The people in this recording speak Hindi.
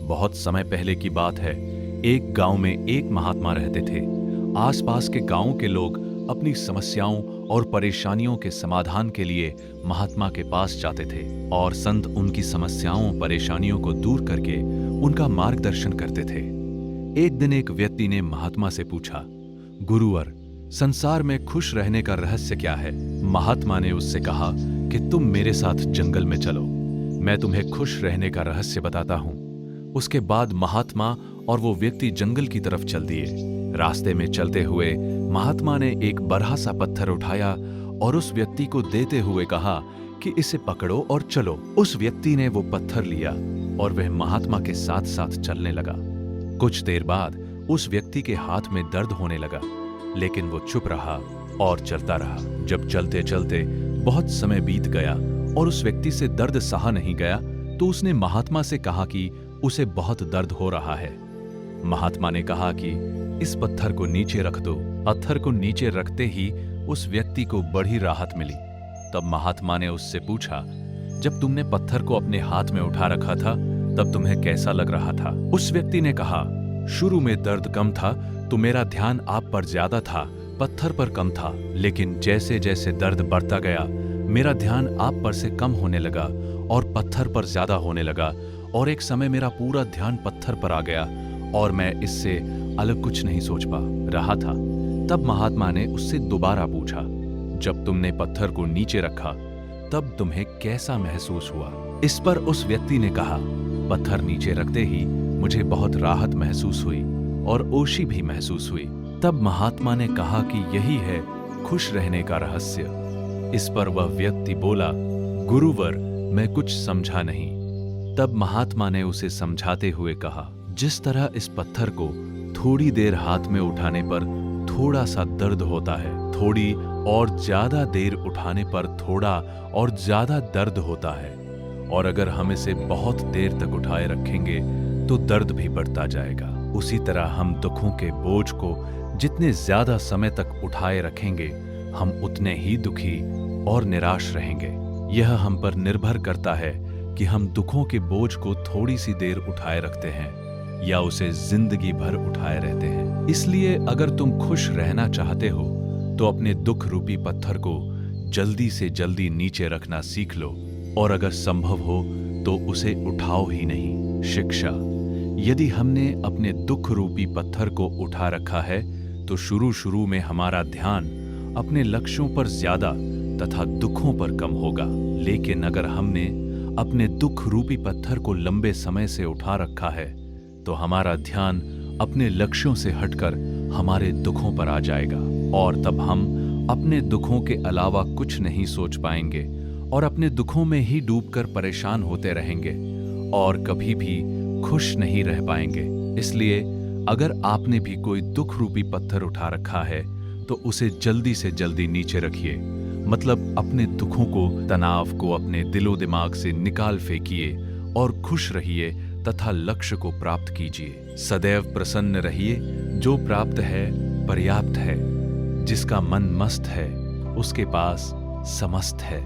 बहुत समय पहले की बात है। एक गांव में एक महात्मा रहते थे। आसपास के गांवों के लोग अपनी समस्याओं और परेशानियों के समाधान के लिए महात्मा के पास जाते थे और संत उनकी समस्याओं परेशानियों को दूर करके उनका मार्गदर्शन करते थे। एक दिन एक व्यक्ति ने महात्मा से पूछा, गुरुवर, संसार में खुश रहने का रहस्य क्या है? महात्मा ने उससे कहा कि तुम मेरे साथ जंगल में चलो, मैं तुम्हें खुश रहने का रहस्य बताता हूं। उसके बाद महात्मा और वो व्यक्ति जंगल की तरफ चल दिए। रास्ते में चलते हुए महात्मा ने एक बड़ा सा पत्थर उठाया और उस व्यक्ति को देते हुए कहा कि इसे पकड़ो और चलो। उस व्यक्ति ने वो पत्थर लिया और वह महात्मा के साथ साथ चलने लगा। कुछ देर बाद उस व्यक्ति के हाथ में दर्द होने लगा, लेकिन वो चुप रहा और चलता रहा। जब चलते चलते बहुत समय बीत गया और उस व्यक्ति से दर्द सहा नहीं गया, तो उसने महात्मा से कहा कि उसे बहुत दर्द हो रहा है। महात्मा ने कहा कि इस पत्थर को नीचे रख दो। पत्थर को नीचे रखते ही उस व्यक्ति को बड़ी राहत मिली। तब महात्मा ने उससे पूछा, जब तुमने पत्थर को अपने हाथ में उठा रखा था तब तुम्हें कैसा लग रहा था? उस व्यक्ति ने कहा, शुरू में दर्द कम था तो मेरा ध्यान आप पर ज्यादा था, पत्थर पर कम था, लेकिन जैसे जैसे दर्द बढ़ता गया मेरा ध्यान आप पर से कम होने लगा और पत्थर पर ज्यादा होने लगा और एक समय मेरा पूरा ध्यान पत्थर पर आ गया और मैं इससे अलग कुछ नहीं सोच पा रहा था। तब महात्मा ने उससे दोबारा पूछा, जब तुमने पत्थर को नीचे रखा तब तुम्हें कैसा महसूस हुआ? इस पर उस व्यक्ति ने कहा, पत्थर नीचे रखते ही मुझे बहुत राहत महसूस हुई और ओशी भी महसूस हुई। तब महात्मा ने कहा कि यही है खुश रहने का रहस्य। इस पर वह व्यक्ति बोला, गुरुवर, मैं कुछ समझा नहीं। तब महात्मा ने उसे समझाते हुए कहा, जिस तरह इस पत्थर को थोड़ी देर हाथ में उठाने पर थोड़ा सा दर्द होता है, थोड़ी और ज्यादा देर उठाने पर थोड़ा और ज्यादा दर्द होता है, और अगर हम इसे बहुत देर तक उठाए रखेंगे तो दर्द भी बढ़ता जाएगा। उसी तरह हम दुखों के बोझ को जितने ज्यादा समय तक उठाए रखेंगे हम उतने ही दुखी और निराश रहेंगे। यह हम पर निर्भर करता है कि हम दुखों के बोझ को थोड़ी सी देर उठाए रखते हैं या उसे जिंदगी भर उठाए रहते हैं। इसलिए अगर तुम खुश रहना चाहते हो तो अपने दुख रूपी पत्थर को जल्दी से जल्दी नीचे रखना सीख लो, और अगर संभव हो तो उसे उठाओ ही नहीं। शिक्षा: यदि हमने अपने दुख रूपी पत्थर को उठा रखा है तो शुरू में हमारा ध्यान अपने लक्ष्यों पर ज्यादा तथा दुखों पर कम होगा, लेकिन अगर हमने अपने दुख रूपी पत्थर को लंबे समय से उठा रखा है तो हमारा ध्यान अपने लक्ष्यों से हटकर हमारे दुखों पर आ जाएगा, और तब हम अपने दुखों के अलावा कुछ नहीं सोच पाएंगे और अपने दुखों में ही डूबकर परेशान होते रहेंगे और कभी भी खुश नहीं रह पाएंगे। इसलिए अगर आपने भी कोई दुख रूपी पत्थर उठा रखा है तो उसे जल्दी से जल्दी नीचे रखिए, मतलब अपने दुखों को, तनाव को अपने दिलो दिमाग से निकाल फेंकिए और खुश रहिए तथा लक्ष्य को प्राप्त कीजिए। सदैव प्रसन्न रहिए। जो प्राप्त है पर्याप्त है। जिसका मन मस्त है उसके पास समस्त है।